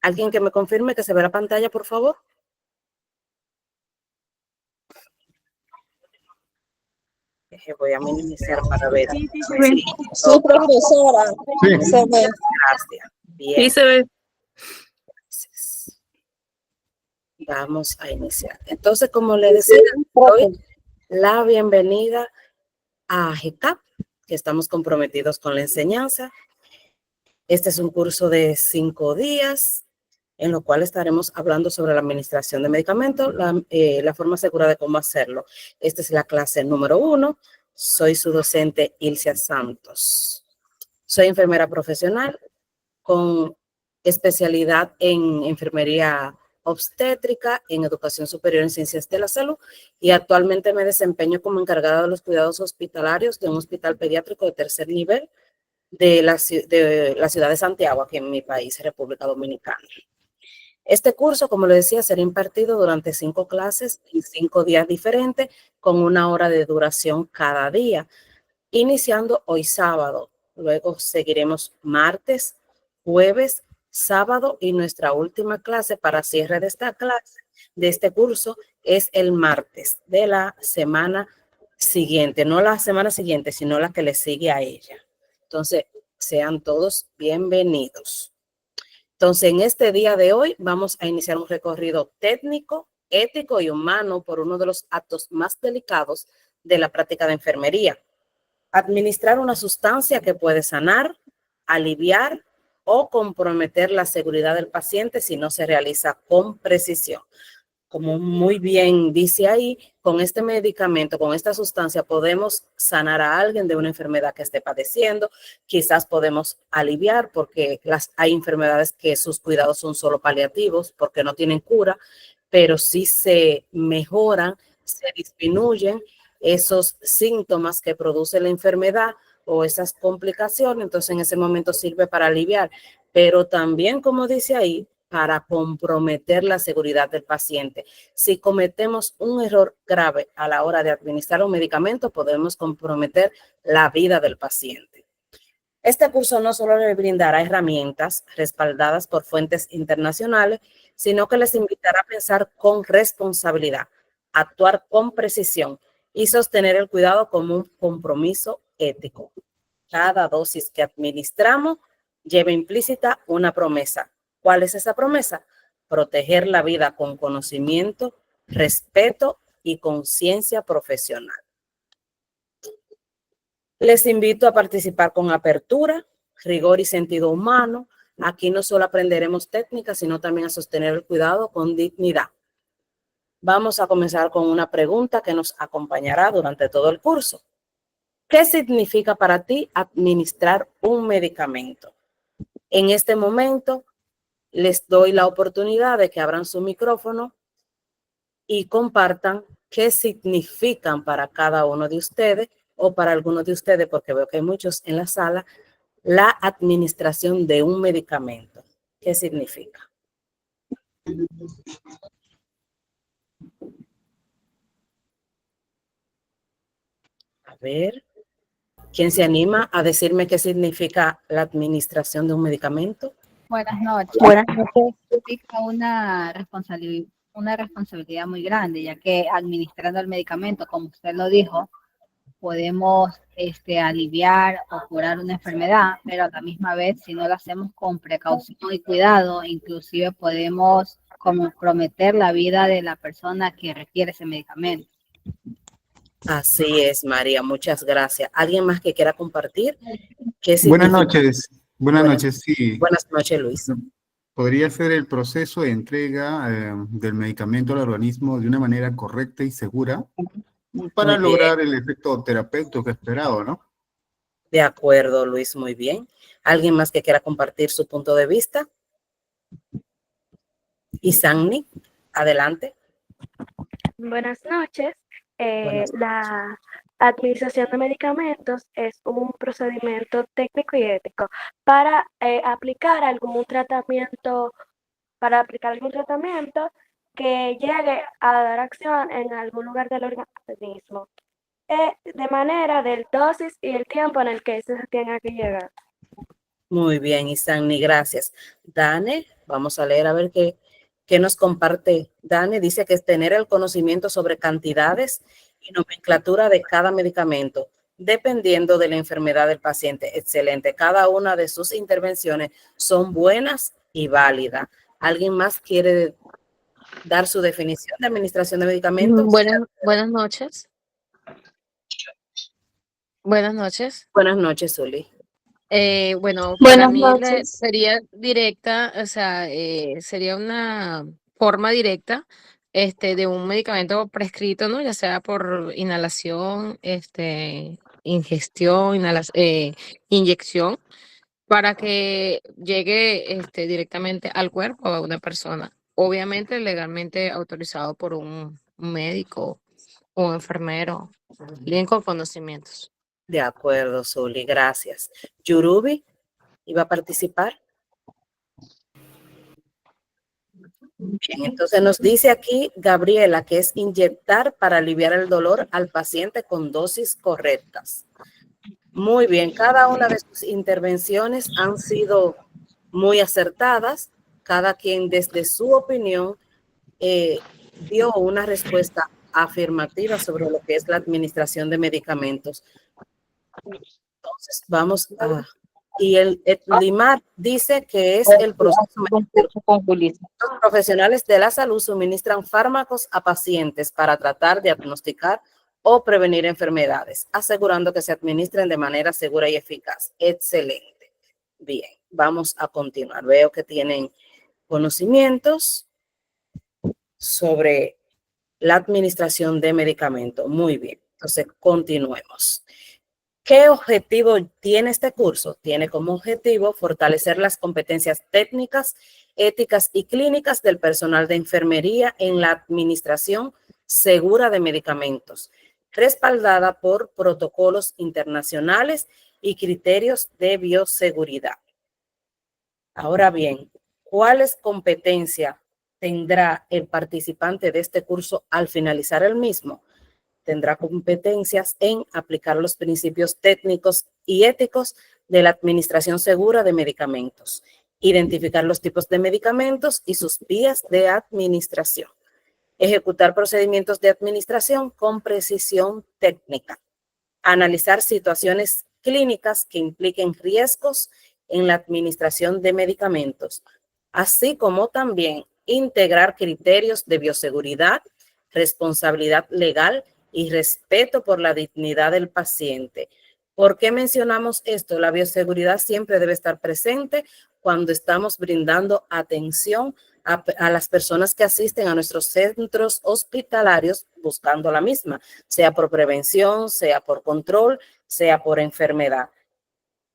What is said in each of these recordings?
¿Alguien que me confirme que se ve la pantalla, por favor? Voy a minimizar para ver. Sí, profesora. Sí. Se ve. Gracias. Bien. Sí se ve. Gracias. Vamos a iniciar. Entonces, como le decía, doy la bienvenida a GECAP, que estamos comprometidos con la enseñanza. Este es un curso de 5 días, en lo cual estaremos hablando sobre la administración de medicamentos, la forma segura de cómo hacerlo. Esta es la clase número 1. Soy su docente Ilcia Santos. Soy enfermera profesional con especialidad en enfermería obstétrica, en educación superior en ciencias de la salud, y actualmente me desempeño como encargada de los cuidados hospitalarios de un hospital pediátrico de tercer nivel de la ciudad de Santiago, aquí en mi país, República Dominicana. Este curso, como le decía, será impartido durante 5 clases en 5 días diferentes, con 1 hora de duración cada día, iniciando hoy sábado. Luego seguiremos martes, jueves, sábado, y nuestra última clase para cierre de esta clase, de este curso, es el martes de la semana siguiente, no la semana siguiente, sino la que le sigue a ella. Entonces, sean todos bienvenidos. Entonces, en este día de hoy vamos a iniciar un recorrido técnico, ético y humano por uno de los actos más delicados de la práctica de enfermería: administrar una sustancia que puede sanar, aliviar o comprometer la seguridad del paciente si no se realiza con precisión. Como muy bien dice ahí, con este medicamento, con esta sustancia, podemos sanar a alguien de una enfermedad que esté padeciendo. Quizás podemos aliviar, porque hay enfermedades que sus cuidados son solo paliativos, porque no tienen cura, pero sí se mejoran, se disminuyen esos síntomas que produce la enfermedad o esas complicaciones. Entonces, en ese momento sirve para aliviar, pero también, como dice ahí, para comprometer la seguridad del paciente. Si cometemos un error grave a la hora de administrar un medicamento, podemos comprometer la vida del paciente. Este curso no solo le brindará herramientas respaldadas por fuentes internacionales, sino que les invitará a pensar con responsabilidad, actuar con precisión y sostener el cuidado como un compromiso ético. Cada dosis que administramos lleva implícita una promesa. ¿Cuál es esa promesa? Proteger la vida con conocimiento, respeto y conciencia profesional. Les invito a participar con apertura, rigor y sentido humano. Aquí no solo aprenderemos técnicas, sino también a sostener el cuidado con dignidad. Vamos a comenzar con una pregunta que nos acompañará durante todo el curso. ¿Qué significa para ti administrar un medicamento? En este momento les doy la oportunidad de que abran su micrófono y compartan qué significan para cada uno de ustedes, o para algunos de ustedes, porque veo que hay muchos en la sala, la administración de un medicamento. ¿Qué significa? A ver, ¿quién se anima a decirme qué significa la administración de un medicamento? Buenas noches. Buenas noches. Significa una responsabilidad muy grande, ya que administrando el medicamento, como usted lo dijo, podemos aliviar o curar una enfermedad, pero a la misma vez, si no lo hacemos con precaución y cuidado, inclusive podemos comprometer la vida de la persona que requiere ese medicamento. Así es, María, muchas gracias. ¿Alguien más que quiera compartir? ¿Qué Buenas significa? noches. Buenas noches, sí. Buenas noches, Luis. Podría ser el proceso de entrega del medicamento al organismo de una manera correcta y segura para Muy bien. lograr el efecto terapéutico esperado, ¿no? De acuerdo, Luis, muy bien. ¿Alguien más que quiera compartir su punto de vista? Isagni, adelante. Buenas noches. Buenas La administración de medicamentos es un procedimiento técnico y ético para aplicar algún tratamiento, que llegue a dar acción en algún lugar del organismo, de manera del dosis y el tiempo en el que eso se tenga que llegar. Muy bien, Isagni, gracias. Dane, Vamos a leer a ver qué nos comparte Dani. Dice que es tener el conocimiento sobre cantidades y nomenclatura de cada medicamento, dependiendo de la enfermedad del paciente. Excelente. Cada una de sus intervenciones son buenas y válidas. ¿Alguien más quiere dar su definición de administración de medicamentos? Buenas noches. Buenas noches. Buenas noches, Zuli. Bueno, para Buenas mí noches. sería directa, o sea, sería una forma directa de un medicamento prescrito, ¿no? Ya sea por inhalación, ingestión, inyección, para que llegue directamente al cuerpo de una persona. Obviamente legalmente autorizado por un médico o un enfermero, bien con conocimientos. De acuerdo, Zuli, gracias. Yurubi, ¿iba a participar? Bien, entonces nos dice aquí Gabriela que es inyectar para aliviar el dolor al paciente con dosis correctas. Muy bien, cada una de sus intervenciones han sido muy acertadas. Cada quien desde su opinión dio una respuesta afirmativa sobre lo que es la administración de medicamentos. Entonces vamos a... Y el Limar dice que es el proceso médico. Los profesionales de la salud suministran fármacos a pacientes para tratar, diagnosticar o prevenir enfermedades, asegurando que se administren de manera segura y eficaz. Excelente. Bien, vamos a continuar. Veo que tienen conocimientos sobre la administración de medicamentos. Muy bien. Entonces, continuemos. ¿Qué objetivo tiene este curso? Tiene como objetivo fortalecer las competencias técnicas, éticas y clínicas del personal de enfermería en la administración segura de medicamentos, respaldada por protocolos internacionales y criterios de bioseguridad. Ahora bien, ¿cuáles competencias tendrá el participante de este curso al finalizar el mismo? Tendrá competencias en aplicar los principios técnicos y éticos de la administración segura de medicamentos, identificar los tipos de medicamentos y sus vías de administración, ejecutar procedimientos de administración con precisión técnica, analizar situaciones clínicas que impliquen riesgos en la administración de medicamentos, así como también integrar criterios de bioseguridad, responsabilidad legal y respeto por la dignidad del paciente. ¿Por qué mencionamos esto? La bioseguridad siempre debe estar presente cuando estamos brindando atención a las personas que asisten a nuestros centros hospitalarios buscando la misma, sea por prevención, sea por control, sea por enfermedad.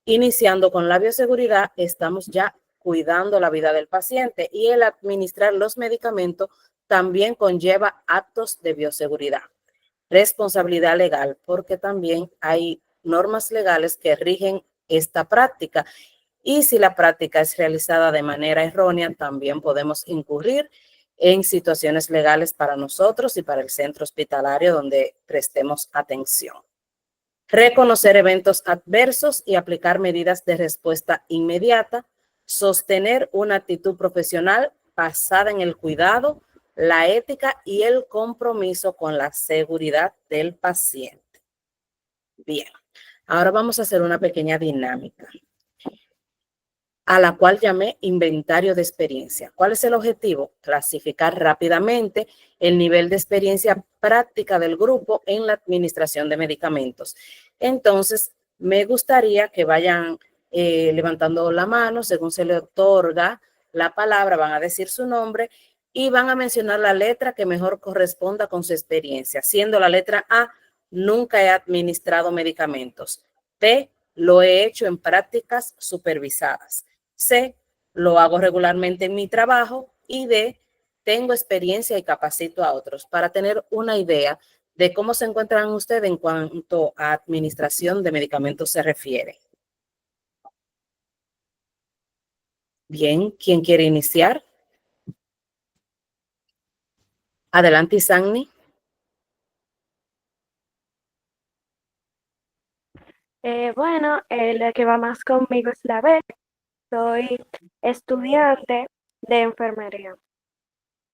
Iniciando con la bioseguridad, estamos ya cuidando la vida del paciente y el administrar los medicamentos también conlleva actos de bioseguridad. Responsabilidad legal, porque también hay normas legales que rigen esta práctica y si la práctica es realizada de manera errónea, también podemos incurrir en situaciones legales para nosotros y para el centro hospitalario donde prestemos atención. Reconocer eventos adversos y aplicar medidas de respuesta inmediata, sostener una actitud profesional basada en el cuidado, la ética y el compromiso con la seguridad del paciente. Bien, ahora vamos a hacer una pequeña dinámica, a la cual llamé inventario de experiencia. ¿Cuál es el objetivo? Clasificar rápidamente el nivel de experiencia práctica del grupo en la administración de medicamentos. Entonces, me gustaría que vayan levantando la mano según se le otorga la palabra, van a decir su nombre y van a mencionar la letra que mejor corresponda con su experiencia. Siendo la letra A, nunca he administrado medicamentos. B, lo he hecho en prácticas supervisadas. C, lo hago regularmente en mi trabajo. Y D, tengo experiencia y capacito a otros. Para tener una idea de cómo se encuentran ustedes en cuanto a administración de medicamentos se refiere. Bien, ¿quién quiere iniciar? Adelante, Isagni. Bueno, la que va más conmigo es la B. Soy estudiante de enfermería.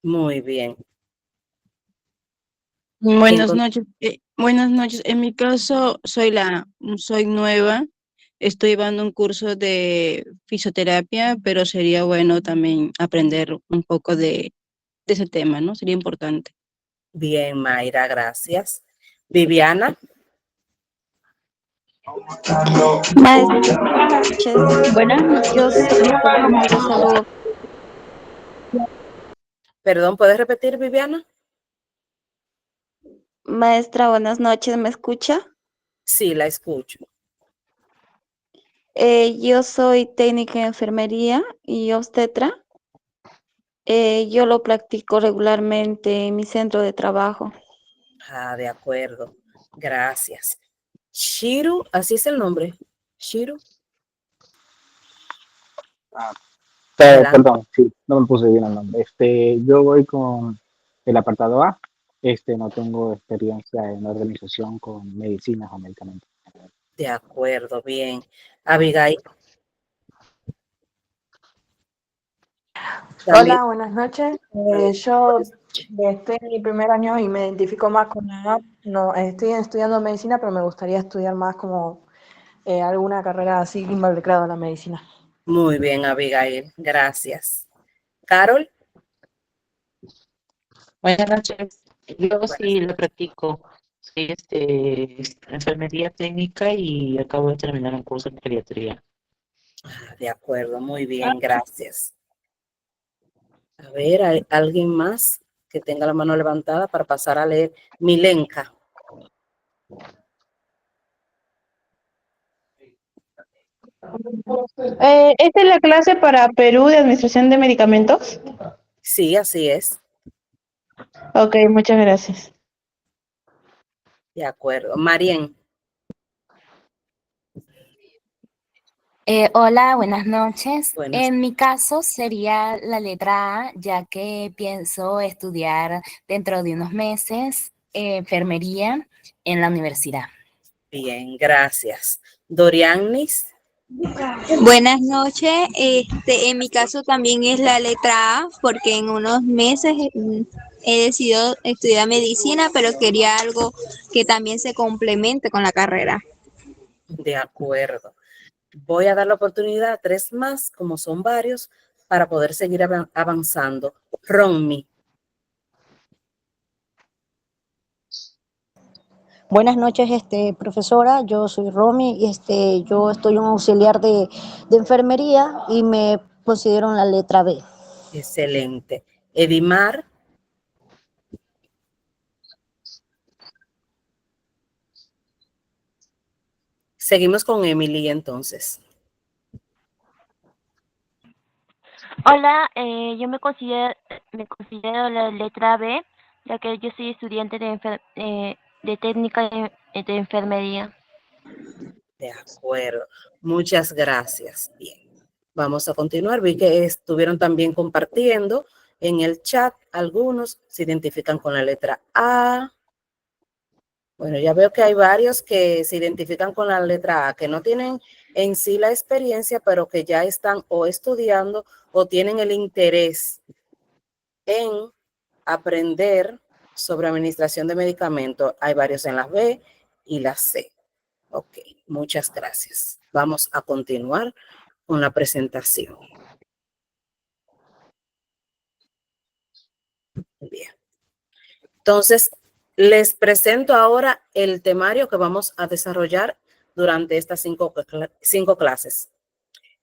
Muy bien. Buenas Encon- noches. Buenas noches. En mi caso, soy nueva. Estoy llevando un curso de fisioterapia, pero sería bueno también aprender un poco de ese tema, ¿no? Sería importante. Bien, Mayra, gracias. Viviana, Maestra, buenas noches. Yo soy profesional de salud. perdón, ¿puedes repetir, Viviana? Maestra, buenas noches. ¿Me escucha? Sí, la escucho. Yo soy técnica en enfermería y obstetra. Yo lo practico regularmente en mi centro de trabajo. Ah, de acuerdo. Gracias. Shiru, así es el nombre. Shiru, adelante. Perdón, sí, no me puse bien el nombre. Yo voy con el apartado A. No tengo experiencia en organización con medicinas o medicamentos. De acuerdo, bien. Abigail, también. Hola, buenas noches. Yo estoy en mi primer año y me identifico más con la app. No, estoy estudiando medicina, pero me gustaría estudiar más como alguna carrera así involucrada en la medicina. Muy bien, Abigail. Gracias. Carol, Buenas noches. Yo buenas sí lo noches. practico. Soy enfermería técnica y acabo de terminar un curso en geriatría. Ah, de acuerdo, muy bien, gracias. A ver, ¿hay alguien más que tenga la mano levantada para pasar a leer? Milenka. ¿Esta es la clase para Perú de Administración de Medicamentos? Sí, así es. Ok, muchas gracias. De acuerdo. Marien, Hola, buenas noches. buenas. En mi caso sería la letra A, ya que pienso estudiar dentro de unos meses enfermería en la universidad. Bien, gracias. Dorianis, Buenas noches. En mi caso también es la letra A, porque en unos meses he decidido estudiar medicina, pero quería algo que también se complemente con la carrera. de acuerdo. Voy a dar la oportunidad a 3 más, como son varios, para poder seguir avanzando. Ronmi, Buenas noches, profesora. Yo soy Romy y yo estoy un auxiliar de enfermería y me considero en la letra B. excelente. Edimar, seguimos con Emily entonces. Hola, yo me considero la letra B, ya que yo soy estudiante de técnica de enfermería. De acuerdo. Muchas gracias. Bien. Vamos a continuar. Vi que estuvieron también compartiendo en el chat. Algunos se identifican con la letra A. Bueno, ya veo que hay varios que se identifican con la letra A, que no tienen en sí la experiencia, pero que ya están o estudiando o tienen el interés en aprender sobre administración de medicamentos. Hay varios en las B y las C. Ok, muchas gracias. Vamos a continuar con la presentación. Bien. Entonces, les presento ahora el temario que vamos a desarrollar durante estas cinco clases.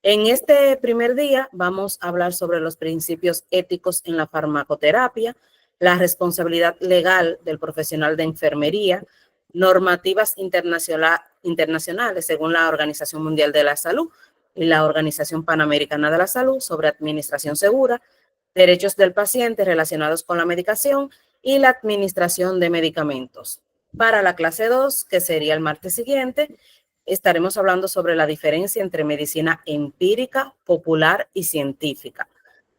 En este primer día vamos a hablar sobre los principios éticos en la farmacoterapia, la responsabilidad legal del profesional de enfermería, normativas internacionales según la Organización Mundial de la Salud y la Organización Panamericana de la Salud sobre administración segura, derechos del paciente relacionados con la medicación y la administración de medicamentos. Para la clase 2, que sería el martes siguiente, estaremos hablando sobre la diferencia entre medicina empírica, popular y científica,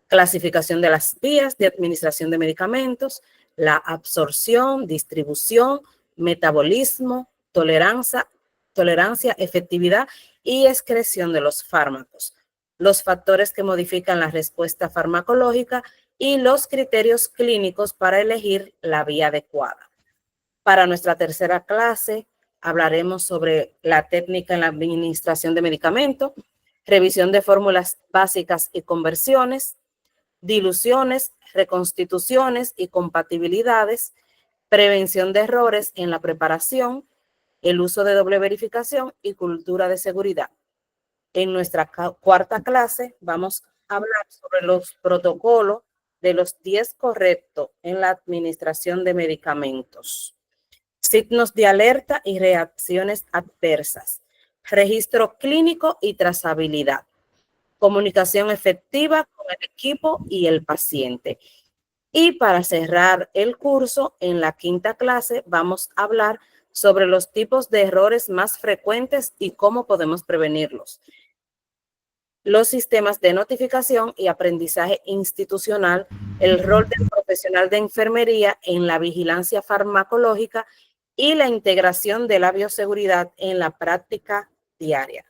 clasificación de las vías de administración de medicamentos, la absorción, distribución, metabolismo, tolerancia, efectividad y excreción de los fármacos, los factores que modifican la respuesta farmacológica y los criterios clínicos para elegir la vía adecuada. Para nuestra tercera clase hablaremos sobre la técnica en la administración de medicamentos, revisión de fórmulas básicas y conversiones, diluciones, reconstituciones y compatibilidades, prevención de errores en la preparación, el uso de doble verificación y cultura de seguridad. En nuestra cuarta clase vamos a hablar sobre los protocolos de los 10 correctos en la administración de medicamentos, signos de alerta y reacciones adversas, registro clínico y trazabilidad, comunicación efectiva con el equipo y el paciente. Y para cerrar el curso, en la quinta clase vamos a hablar sobre los tipos de errores más frecuentes y cómo podemos prevenirlos, los sistemas de notificación y aprendizaje institucional, el rol del profesional de enfermería en la vigilancia farmacológica y la integración de la bioseguridad en la práctica diaria.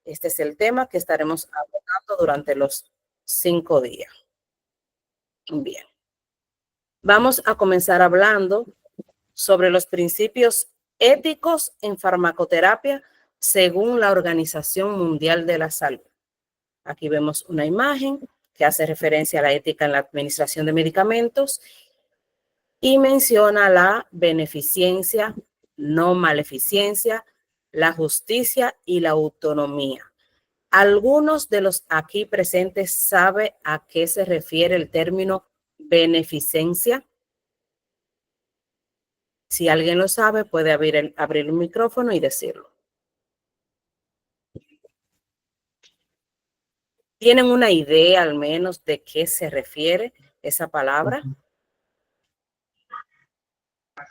Este es el tema que estaremos abordando durante los 5 días. Bien. Vamos a comenzar hablando sobre los principios éticos en farmacoterapia según la Organización Mundial de la Salud. Aquí vemos una imagen que hace referencia a la ética en la administración de medicamentos y menciona la beneficencia, no maleficencia, la justicia y la autonomía. ¿Algunos de los aquí presentes sabe a qué se refiere el término beneficencia? Si alguien lo sabe, puede abrir el micrófono y decirlo. ¿Tienen una idea al menos de qué se refiere esa palabra?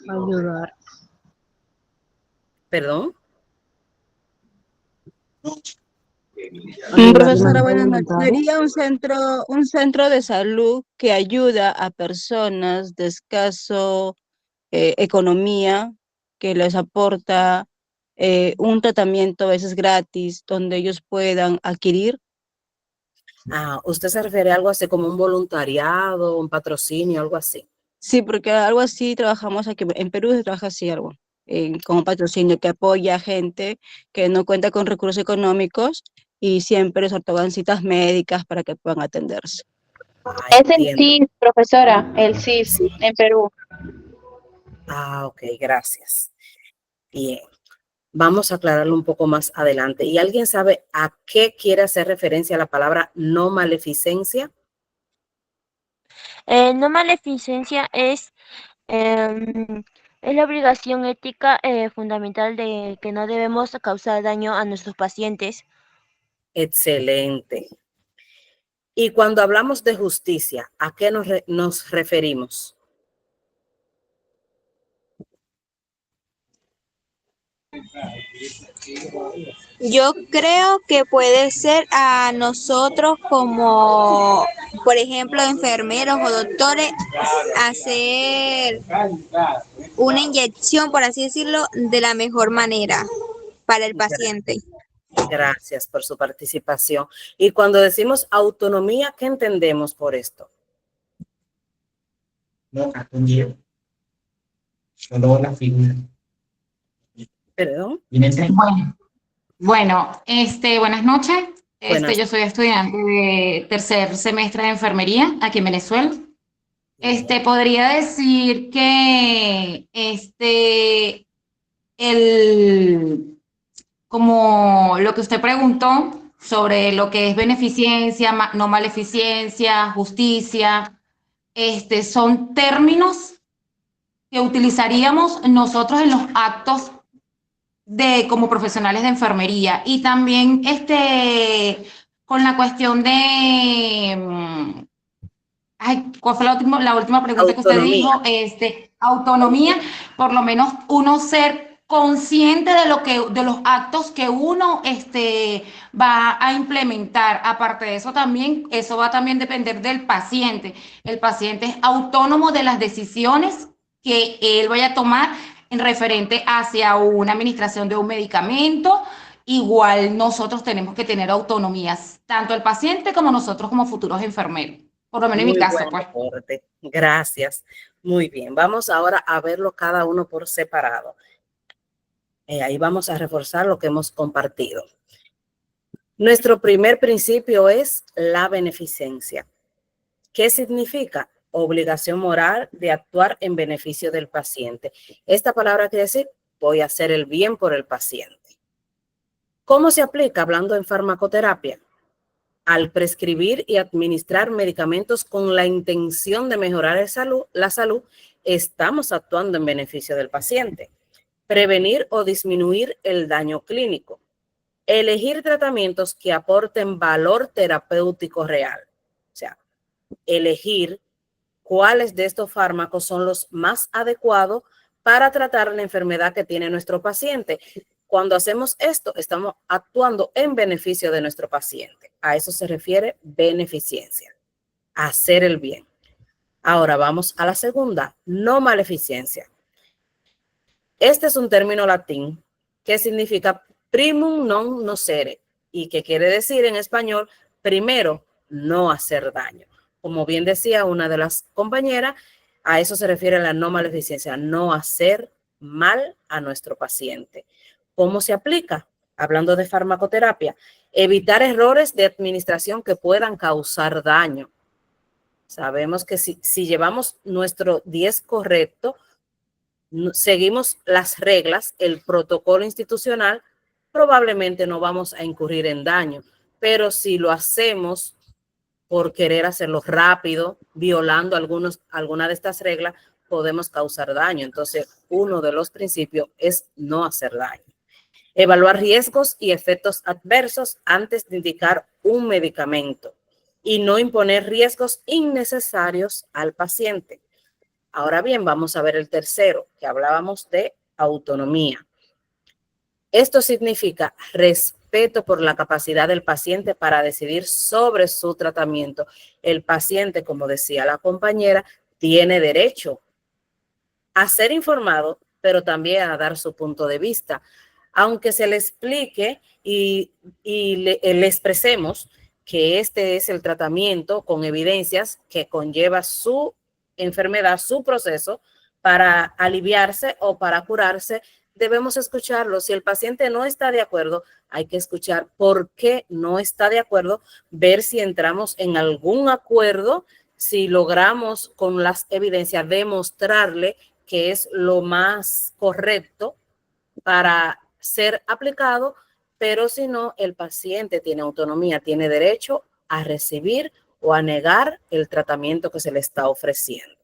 Ayudar. ¿Perdón? Profesora, buenas noches. Sería un centro de salud que ayuda a personas de escaso economía, que les aporta un tratamiento a veces gratis, donde ellos puedan adquirir. ¿Usted se refiere a algo así como un voluntariado, un patrocinio, algo así? Sí, porque algo así trabajamos aquí, en Perú se trabaja así algo, como patrocinio que apoya a gente que no cuenta con recursos económicos y siempre les otorgan citas médicas para que puedan atenderse. Es el CIS, profesora, el CIS en Perú. Ok, gracias. Bien, vamos a aclararlo un poco más adelante. ¿Y alguien sabe a qué quiere hacer referencia la palabra no maleficencia? No maleficencia es la obligación ética fundamental de que no debemos causar daño a nuestros pacientes. Excelente. Y cuando hablamos de justicia, ¿a qué nos referimos? Yo creo que puede ser a nosotros como, por ejemplo, enfermeros o doctores, hacer una inyección, por así decirlo, de la mejor manera para el paciente. Gracias por su participación. Y cuando decimos autonomía, ¿qué entendemos por esto? ¿Perdón? Bueno, buenas noches. Buenas. Yo soy estudiante de tercer semestre de enfermería aquí en Venezuela. Podría decir que como lo que usted preguntó sobre lo que es beneficencia, no maleficencia, justicia, son términos que utilizaríamos nosotros en los actos como profesionales de enfermería, y también con la cuestión de ¿cuál fue la última pregunta que usted dijo? Autonomía, por lo menos uno ser consciente de los actos que uno va a implementar. Aparte de eso, eso va a también depender del paciente. El paciente es autónomo de las decisiones que él vaya a tomar en referente hacia una administración de un medicamento igual nosotros tenemos que tener autonomías, tanto el paciente como nosotros como futuros enfermeros. Por lo menos en mi Muy caso, buen pues. aporte. Gracias. Muy bien. Vamos ahora a verlo cada uno por separado. Ahí vamos a reforzar lo que hemos compartido. Nuestro primer principio es la beneficencia. ¿Qué significa? Obligación moral de actuar en beneficio del paciente. Esta palabra quiere decir, voy a hacer el bien por el paciente. ¿Cómo se aplica hablando en farmacoterapia? Al prescribir y administrar medicamentos con la intención de mejorar la salud, estamos actuando en beneficio del paciente. Prevenir o disminuir el daño clínico. Elegir tratamientos que aporten valor terapéutico real. O sea, elegir cuáles de estos fármacos son los más adecuados para tratar la enfermedad que tiene nuestro paciente. Cuando hacemos esto, estamos actuando en beneficio de nuestro paciente. A eso se refiere beneficencia, hacer el bien. Ahora vamos a la segunda, no maleficencia. Este es un término latín que significa primum non nocere y que quiere decir en español, primero, no hacer daño. Como bien decía una de las compañeras, a eso se refiere la no maleficencia, no hacer mal a nuestro paciente. ¿Cómo se aplica? Hablando de farmacoterapia, evitar errores de administración que puedan causar daño. Sabemos que si llevamos nuestro 10 correcto, seguimos las reglas, el protocolo institucional, probablemente no vamos a incurrir en daño. Pero si lo hacemos por querer hacerlo rápido, violando alguna de estas reglas, podemos causar daño. Entonces, uno de los principios es no hacer daño. Evaluar riesgos y efectos adversos antes de indicar un medicamento y no imponer riesgos innecesarios al paciente. Ahora bien, vamos a ver el tercero, que hablábamos de autonomía. Esto significa respeto por la capacidad del paciente para decidir sobre su tratamiento. El paciente, como decía la compañera, tiene derecho a ser informado, pero también a dar su punto de vista. Aunque se le explique y le expresemos que este es el tratamiento con evidencias que conlleva su enfermedad, su proceso para aliviarse o para curarse, debemos escucharlo. Si el paciente no está de acuerdo, hay que escuchar por qué no está de acuerdo, ver si entramos en algún acuerdo, si logramos con las evidencias demostrarle que es lo más correcto para ser aplicado, pero si no, el paciente tiene autonomía, tiene derecho a recibir o a negar el tratamiento que se le está ofreciendo.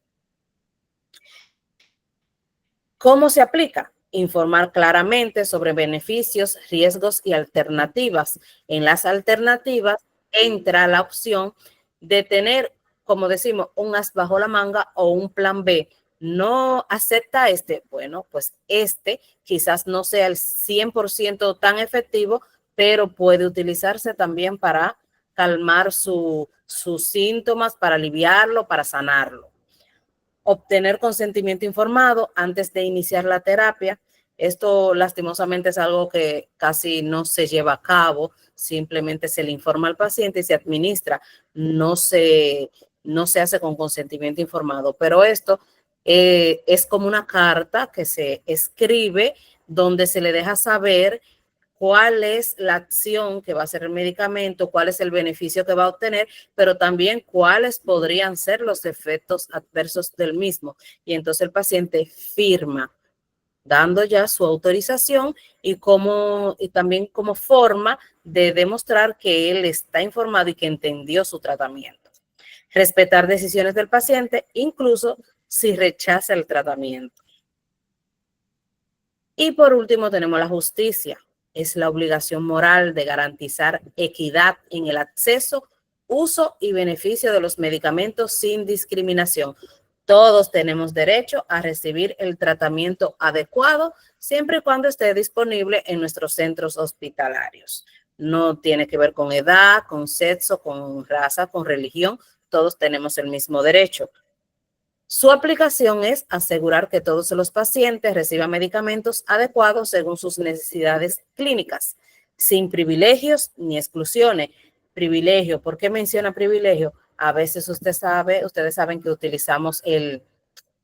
¿Cómo se aplica? Informar claramente sobre beneficios, riesgos y alternativas. En las alternativas entra la opción de tener, como decimos, un as bajo la manga o un plan B. No acepta este, bueno, pues este quizás no sea el 100% tan efectivo, pero puede utilizarse también para calmar sus síntomas, para aliviarlo, para sanarlo. Obtener consentimiento informado antes de iniciar la terapia. Esto lastimosamente es algo que casi no se lleva a cabo, simplemente se le informa al paciente y se administra, no se hace con consentimiento informado, pero esto es como una carta que se escribe donde se le deja saber cuál es la acción que va a hacer el medicamento, cuál es el beneficio que va a obtener, pero también cuáles podrían ser los efectos adversos del mismo. Y entonces el paciente firma, dando ya su autorización y también como forma de demostrar que él está informado y que entendió su tratamiento. Respetar decisiones del paciente, incluso si rechaza el tratamiento. Y por último tenemos la justicia. Es la obligación moral de garantizar equidad en el acceso, uso y beneficio de los medicamentos sin discriminación. Todos tenemos derecho a recibir el tratamiento adecuado siempre y cuando esté disponible en nuestros centros hospitalarios. No tiene que ver con edad, con sexo, con raza, con religión. Todos tenemos el mismo derecho. Su aplicación es asegurar que todos los pacientes reciban medicamentos adecuados según sus necesidades clínicas, sin privilegios ni exclusiones. Privilegio, ¿por qué menciona privilegio? A veces ustedes saben que utilizamos el,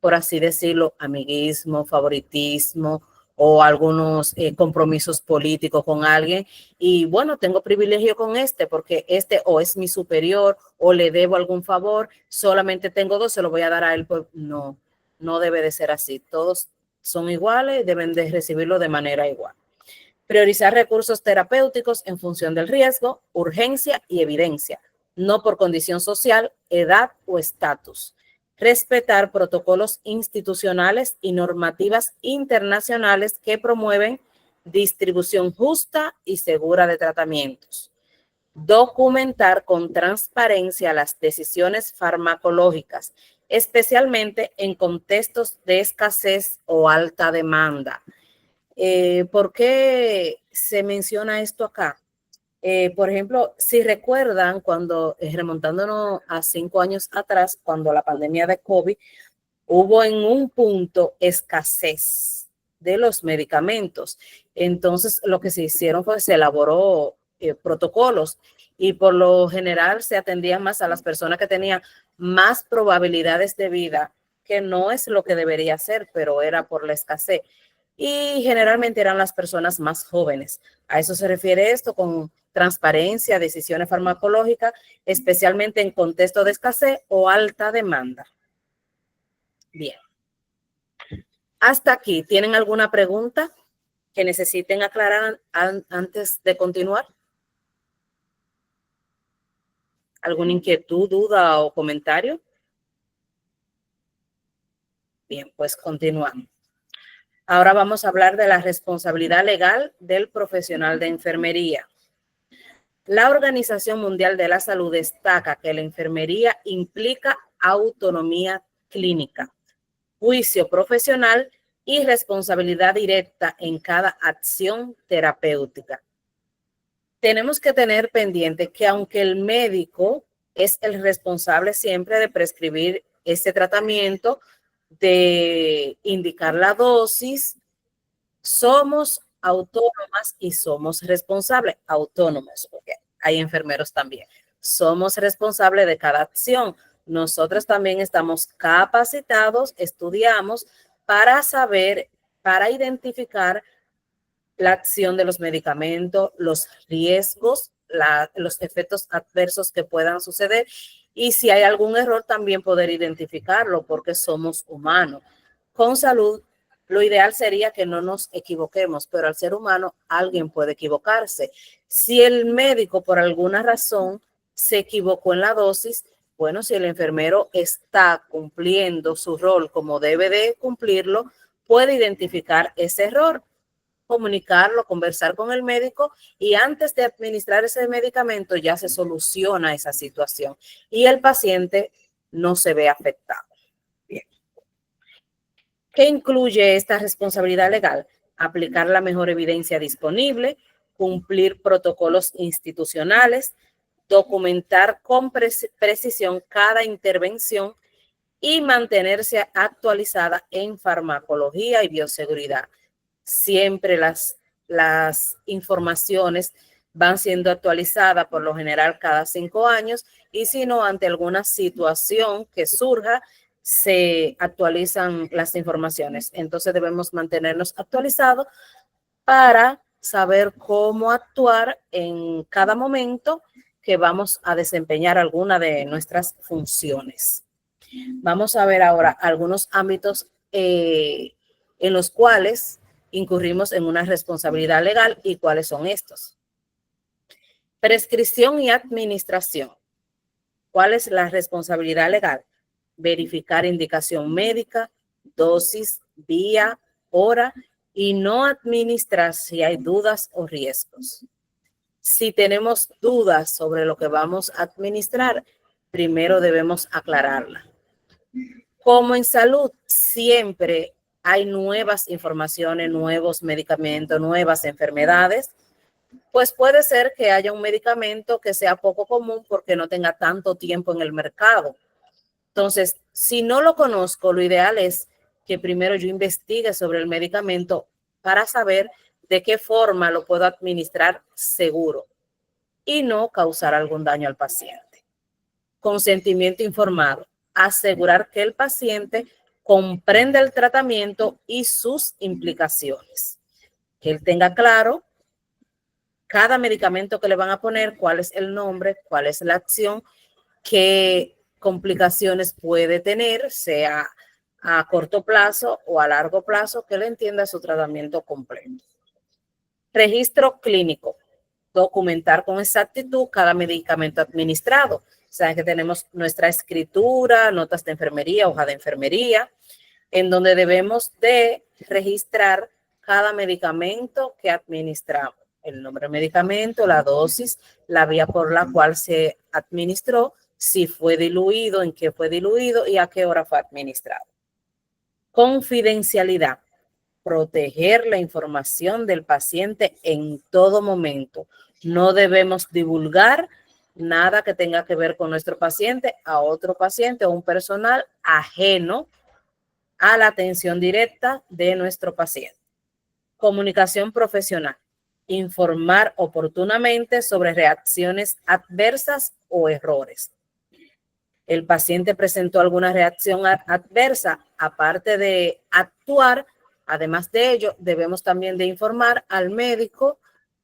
por así decirlo, amiguismo, favoritismo o algunos compromisos políticos con alguien. Y bueno, tengo privilegio con este porque este o es mi superior o le debo algún favor, solamente tengo 2, se lo voy a dar a él. No, no debe de ser así. Todos son iguales, deben de recibirlo de manera igual. Priorizar recursos terapéuticos en función del riesgo, urgencia y evidencia, no por condición social, edad o estatus. Respetar protocolos institucionales y normativas internacionales que promueven distribución justa y segura de tratamientos. Documentar con transparencia las decisiones farmacológicas, especialmente en contextos de escasez o alta demanda. ¿Por qué se menciona esto acá? Por ejemplo, si recuerdan, cuando remontándonos a 5 años atrás, cuando la pandemia de COVID, hubo en un punto escasez de los medicamentos. Entonces, lo que se hicieron fue se elaboró protocolos y por lo general se atendían más a las personas que tenían más probabilidades de vida, que no es lo que debería ser, pero era por la escasez. Y generalmente eran las personas más jóvenes. A eso se refiere esto con transparencia, decisiones farmacológicas, especialmente en contexto de escasez o alta demanda. Bien. Hasta aquí, ¿tienen alguna pregunta que necesiten aclarar antes de continuar? ¿Alguna inquietud, duda o comentario? Bien, pues continuamos. Ahora vamos a hablar de la responsabilidad legal del profesional de enfermería. La Organización Mundial de la Salud destaca que la enfermería implica autonomía clínica, juicio profesional y responsabilidad directa en cada acción terapéutica. Tenemos que tener pendiente que aunque el médico es el responsable siempre de prescribir este tratamiento, de indicar la dosis, somos autónomas y somos responsables, autónomos, porque hay enfermeros también. Somos responsables de cada acción. Nosotros también estamos capacitados, estudiamos para saber, para identificar la acción de los medicamentos, los riesgos, los efectos adversos que puedan suceder y si hay algún error también poder identificarlo porque somos humanos. Con salud, lo ideal sería que no nos equivoquemos, pero al ser humano alguien puede equivocarse. Si el médico por alguna razón se equivocó en la dosis, bueno, si el enfermero está cumpliendo su rol como debe de cumplirlo, puede identificar ese error, comunicarlo, conversar con el médico y antes de administrar ese medicamento ya se soluciona esa situación y el paciente no se ve afectado. Bien. ¿Qué incluye esta responsabilidad legal? Aplicar la mejor evidencia disponible, cumplir protocolos institucionales, documentar con precisión cada intervención y mantenerse actualizada en farmacología y bioseguridad. Siempre las informaciones van siendo actualizadas por lo general cada 5 años y si no, ante alguna situación que surja, se actualizan las informaciones. Entonces debemos mantenernos actualizados para saber cómo actuar en cada momento que vamos a desempeñar alguna de nuestras funciones. Vamos a ver ahora algunos ámbitos en los cuales incurrimos en una responsabilidad legal y cuáles son estos. Prescripción y administración. ¿Cuál es la responsabilidad legal? Verificar indicación médica, dosis, día, hora y no administrar si hay dudas o riesgos. Si tenemos dudas sobre lo que vamos a administrar, primero debemos aclararla. Como en salud, siempre hay nuevas informaciones, nuevos medicamentos, nuevas enfermedades, pues puede ser que haya un medicamento que sea poco común porque no tenga tanto tiempo en el mercado. Entonces, si no lo conozco, lo ideal es que primero yo investigue sobre el medicamento para saber de qué forma lo puedo administrar seguro y no causar algún daño al paciente. Consentimiento informado. Asegurar que el paciente comprenda el tratamiento y sus implicaciones. Que él tenga claro cada medicamento que le van a poner, cuál es el nombre, cuál es la acción, qué complicaciones puede tener, sea a corto plazo o a largo plazo, que le entienda su tratamiento completo. Registro clínico. Documentar con exactitud cada medicamento administrado. Saben que tenemos nuestra escritura, notas de enfermería, hoja de enfermería, en donde debemos de registrar cada medicamento que administramos. El nombre del medicamento, la dosis, la vía por la cual se administró, si fue diluido, en qué fue diluido y a qué hora fue administrado. Confidencialidad. Proteger la información del paciente en todo momento. No debemos divulgar nada que tenga que ver con nuestro paciente a otro paciente o un personal ajeno a la atención directa de nuestro paciente. Comunicación profesional. Informar oportunamente sobre reacciones adversas o errores. El paciente presentó alguna reacción adversa, aparte de actuar, además de ello, debemos también de informar al médico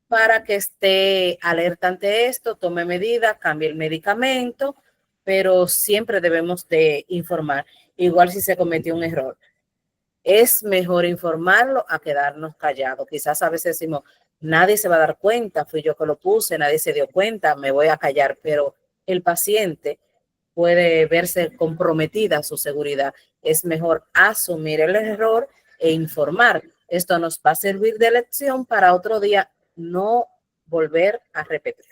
para que esté alerta ante esto, tome medidas, cambie el medicamento, pero siempre debemos de informar, igual si se cometió un error. Es mejor informarlo a quedarnos callados. Quizás a veces decimos, nadie se va a dar cuenta, fui yo que lo puse, nadie se dio cuenta, me voy a callar, pero el paciente puede verse comprometida su seguridad. Es mejor asumir el error e informar. Esto nos va a servir de lección para otro día no volver a repetir.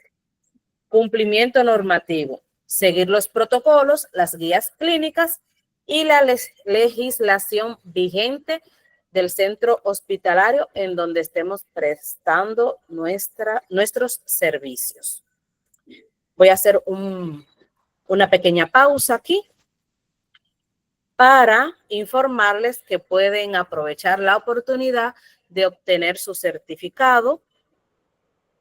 Cumplimiento normativo. Seguir los protocolos, las guías clínicas y la legislación vigente del centro hospitalario en donde estemos prestando nuestros servicios. Voy a hacer una pequeña pausa aquí para informarles que pueden aprovechar la oportunidad de obtener su certificado.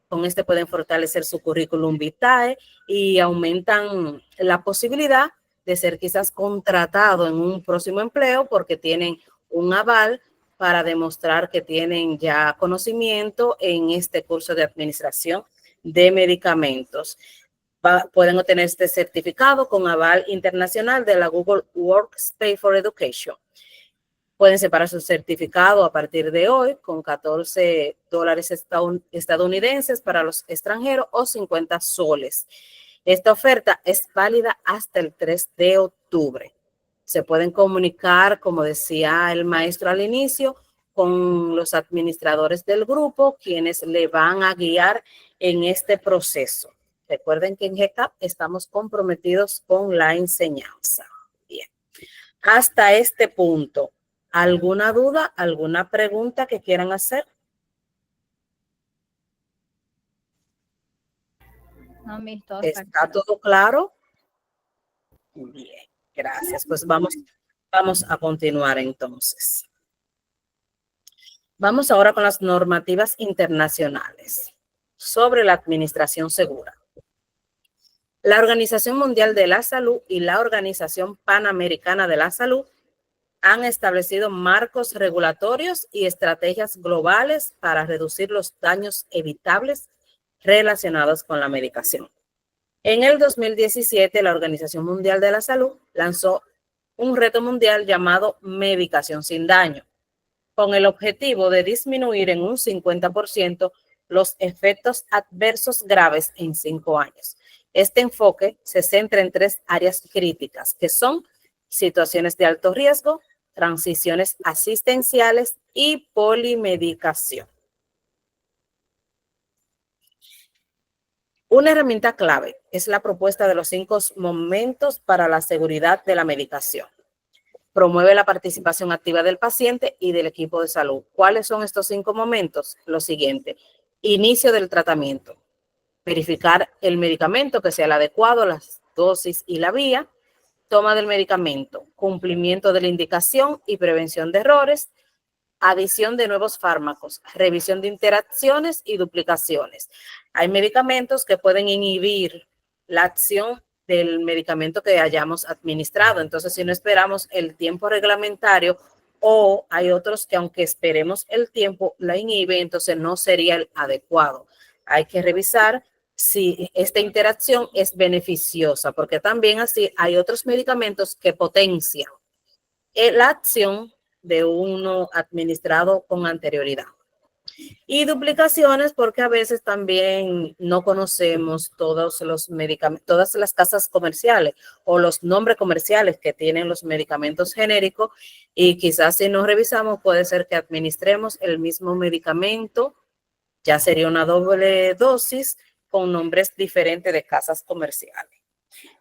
Con este pueden fortalecer su currículum vitae y aumentan la posibilidad de ser quizás contratado en un próximo empleo porque tienen un aval para demostrar que tienen ya conocimiento en este curso de administración de medicamentos. Pueden obtener este certificado con aval internacional de la Google Workspace for Education. Pueden separar su certificado a partir de hoy con $14 estadounidenses para los extranjeros o 50 soles. Esta oferta es válida hasta el 3 de octubre. Se pueden comunicar, como decía el maestro al inicio, con los administradores del grupo, quienes le van a guiar en este proceso. Recuerden que en GCAP estamos comprometidos con la enseñanza. Bien. Hasta este punto, ¿alguna duda, alguna pregunta que quieran hacer? No, mis, todo ¿Está todo claro? Bien, gracias. Pues vamos a continuar entonces. Vamos ahora con las normativas internacionales sobre la administración segura. La Organización Mundial de la Salud y la Organización Panamericana de la Salud han establecido marcos regulatorios y estrategias globales para reducir los daños evitables relacionados con la medicación. En el 2017, la Organización Mundial de la Salud lanzó un reto mundial llamado Medicación sin daño, con el objetivo de disminuir en un 50% los efectos adversos graves en 5 años. Este enfoque se centra en 3 áreas críticas, que son situaciones de alto riesgo, transiciones asistenciales y polimedicación. Una herramienta clave es la propuesta de los 5 momentos para la seguridad de la medicación. Promueve la participación activa del paciente y del equipo de salud. ¿Cuáles son estos 5 momentos? Lo siguiente: inicio del tratamiento. Verificar el medicamento que sea el adecuado, las dosis y la vía. Toma del medicamento. Cumplimiento de la indicación y prevención de errores. adición de nuevos fármacos, revisión de interacciones y duplicaciones. Hay medicamentos que pueden inhibir la acción del medicamento que hayamos administrado. Entonces, si no esperamos el tiempo reglamentario, o hay otros que aunque esperemos el tiempo, la inhibe, entonces no sería el adecuado. Hay que revisar si esta interacción es beneficiosa, porque también así hay otros medicamentos que potencian la acción de uno administrado con anterioridad. Y duplicaciones, porque a veces también no conocemos todos los medicamentos, todas las casas comerciales o los nombres comerciales que tienen los medicamentos genéricos, y quizás si no revisamos puede ser que administremos el mismo medicamento, ya sería una doble dosis con nombres diferentes de casas comerciales.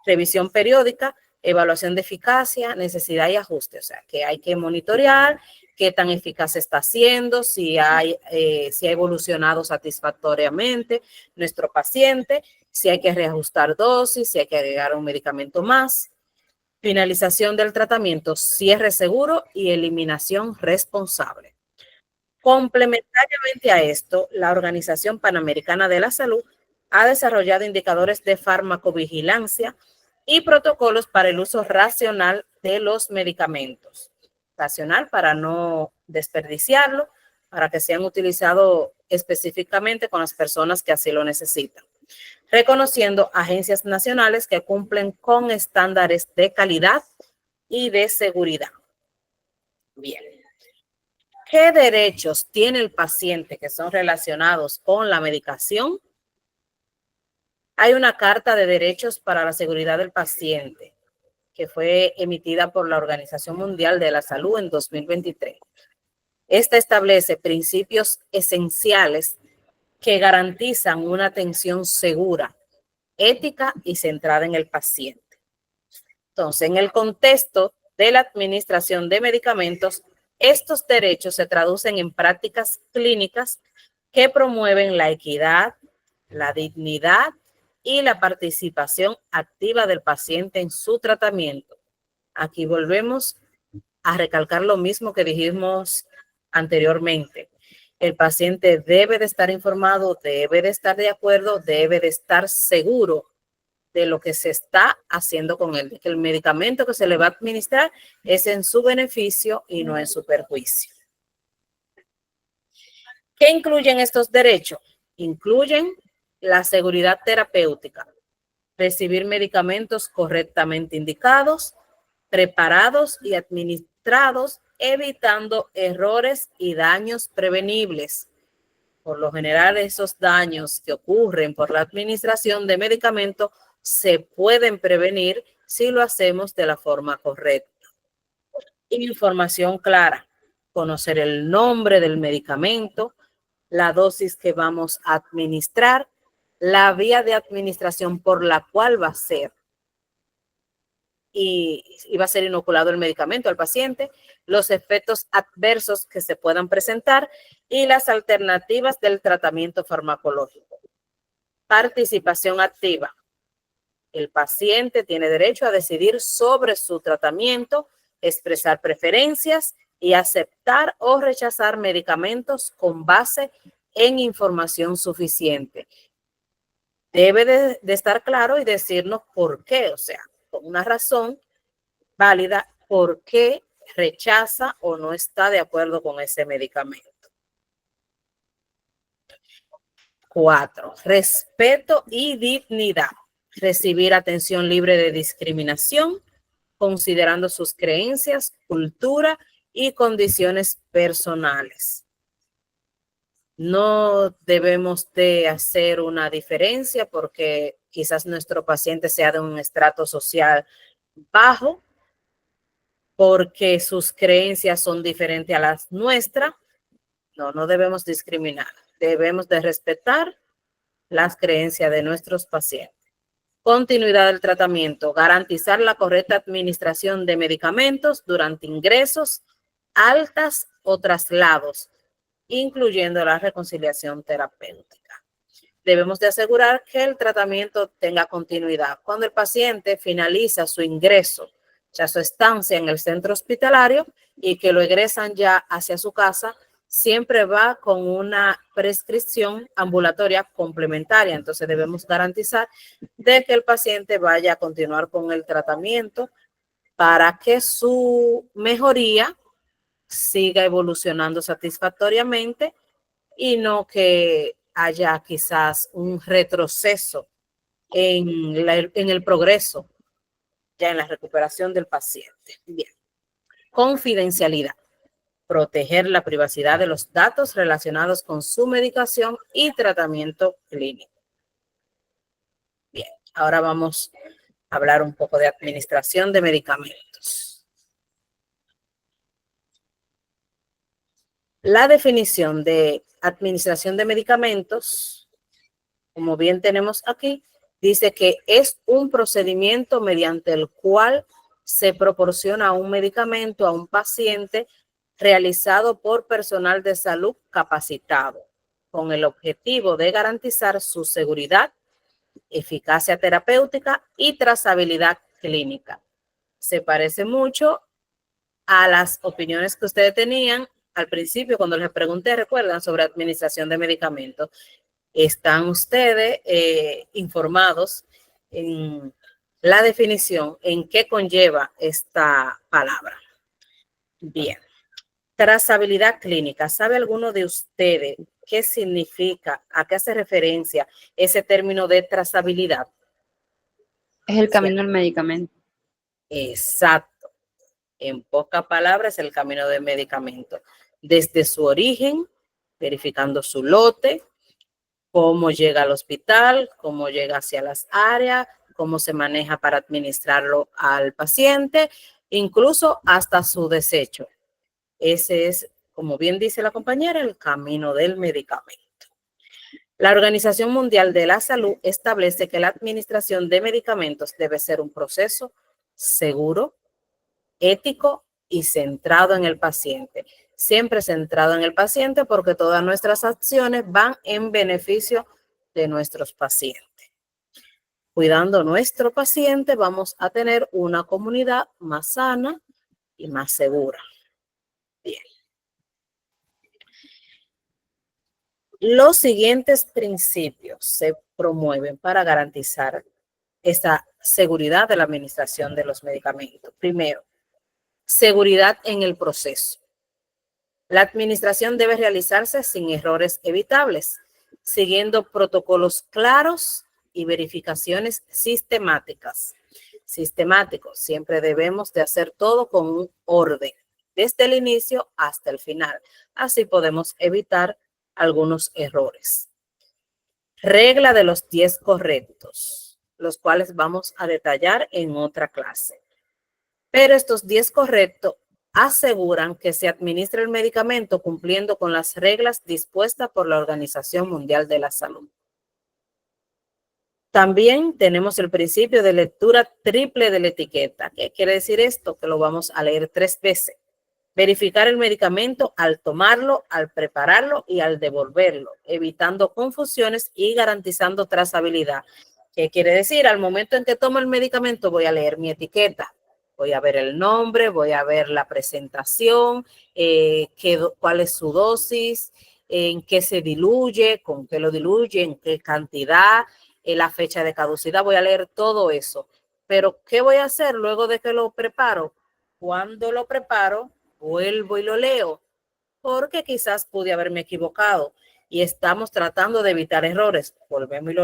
Revisión periódica, evaluación de eficacia, necesidad y ajuste, o sea que hay que monitorear qué tan eficaz está siendo, si ha evolucionado satisfactoriamente nuestro paciente, si hay que reajustar dosis, si hay que agregar un medicamento más. Finalización del tratamiento, cierre seguro y eliminación responsable. Complementariamente a esto, la Organización Panamericana de la Salud ha desarrollado indicadores de farmacovigilancia y protocolos para el uso racional de los medicamentos. Racional para no desperdiciarlo, para que sean utilizados específicamente con las personas que así lo necesitan. Reconociendo agencias nacionales que cumplen con estándares de calidad y de seguridad. Bien. ¿Qué derechos tiene el paciente que son relacionados con la medicación? Hay una Carta de Derechos para la Seguridad del Paciente que fue emitida por la Organización Mundial de la Salud en 2023. Esta establece principios esenciales que garantizan una atención segura, ética y centrada en el paciente. Entonces, en el contexto de la administración de medicamentos, estos derechos se traducen en prácticas clínicas que promueven la equidad, la dignidad y la participación activa del paciente en su tratamiento. Aquí volvemos a recalcar lo mismo que dijimos anteriormente. El paciente debe de estar informado, debe de estar de acuerdo, debe de estar seguro de lo que se está haciendo con él, de que el medicamento que se le va a administrar es en su beneficio y no en su perjuicio. ¿Qué incluyen estos derechos? Incluyen la seguridad terapéutica, recibir medicamentos correctamente indicados, preparados y administrados, evitando errores y daños prevenibles. Por lo general, esos daños que ocurren por la administración de medicamentos se pueden prevenir si lo hacemos de la forma correcta. Información clara, conocer el nombre del medicamento, la dosis que vamos a administrar, la vía de administración por la cual va a ser y va a ser inoculado el medicamento al paciente, los efectos adversos que se puedan presentar y las alternativas del tratamiento farmacológico. Participación activa. El paciente tiene derecho a decidir sobre su tratamiento, expresar preferencias y aceptar o rechazar medicamentos con base en información suficiente. Debe de estar claro y decirnos por qué, o sea, con una razón válida, por qué rechaza o no está de acuerdo con ese medicamento. 4. Respeto y dignidad. Recibir atención libre de discriminación, considerando sus creencias, cultura y condiciones personales. No debemos de hacer una diferencia porque quizás nuestro paciente sea de un estrato social bajo, porque sus creencias son diferentes a las nuestras. No debemos discriminar. Debemos de respetar las creencias de nuestros pacientes. Continuidad del tratamiento. Garantizar la correcta administración de medicamentos durante ingresos, altas o traslados, incluyendo la reconciliación terapéutica. Debemos de asegurar que el tratamiento tenga continuidad. Cuando el paciente finaliza su ingreso, sea, su estancia en el centro hospitalario y que lo egresan ya hacia su casa, siempre va con una prescripción ambulatoria complementaria. Entonces debemos garantizar de que el paciente vaya a continuar con el tratamiento para que su mejoría siga evolucionando satisfactoriamente y no que haya quizás un retroceso en el progreso, ya en la recuperación del paciente. Bien. Confidencialidad. Proteger la privacidad de los datos relacionados con su medicación y tratamiento clínico. Bien, ahora vamos a hablar un poco de administración de medicamentos. La definición de administración de medicamentos, como bien tenemos aquí, dice que es un procedimiento mediante el cual se proporciona un medicamento a un paciente realizado por personal de salud capacitado, con el objetivo de garantizar su seguridad, eficacia terapéutica y trazabilidad clínica. Se parece mucho a las opiniones que ustedes tenían al principio cuando les pregunté, recuerdan, sobre administración de medicamentos. ¿Están ustedes informados en la definición, en qué conlleva esta palabra? Bien. Trazabilidad clínica. ¿Sabe alguno de ustedes qué significa, a qué hace referencia ese término de trazabilidad? Es el camino del medicamento. Exacto. En pocas palabras, el camino del medicamento. Desde su origen, verificando su lote, cómo llega al hospital, cómo llega hacia las áreas, cómo se maneja para administrarlo al paciente, incluso hasta su desecho. Ese es, como bien dice la compañera, el camino del medicamento. La Organización Mundial de la Salud establece que la administración de medicamentos debe ser un proceso seguro, ético y centrado en el paciente. Siempre centrado en el paciente porque todas nuestras acciones van en beneficio de nuestros pacientes. Cuidando a nuestro paciente vamos a tener una comunidad más sana y más segura. Bien. Los siguientes principios se promueven para garantizar esta seguridad de la administración de los medicamentos. Primero, seguridad en el proceso. La administración debe realizarse sin errores evitables, siguiendo protocolos claros y verificaciones sistemáticas. Siempre debemos de hacer todo con un orden, desde el inicio hasta el final. Así podemos evitar algunos errores. Regla de los 10 correctos, los cuales vamos a detallar en otra clase. Pero estos 10 correctos aseguran que se administre el medicamento cumpliendo con las reglas dispuestas por la Organización Mundial de la Salud. También tenemos el principio de lectura triple de la etiqueta. ¿Qué quiere decir esto? Que lo vamos a leer 3 veces. Verificar el medicamento al tomarlo, al prepararlo y al devolverlo, evitando confusiones y garantizando trazabilidad. ¿Qué quiere decir? Al momento en que tomo el medicamento voy a leer mi etiqueta. Voy a ver el nombre, voy a ver la presentación, cuál es su dosis, en qué se diluye, con qué lo diluye, en qué cantidad, la fecha de caducidad. Voy a leer todo eso. Pero, ¿qué voy a hacer luego de que lo preparo? Cuando lo preparo, vuelvo y lo leo, porque quizás pude haberme equivocado y estamos tratando de evitar errores. Volvemos y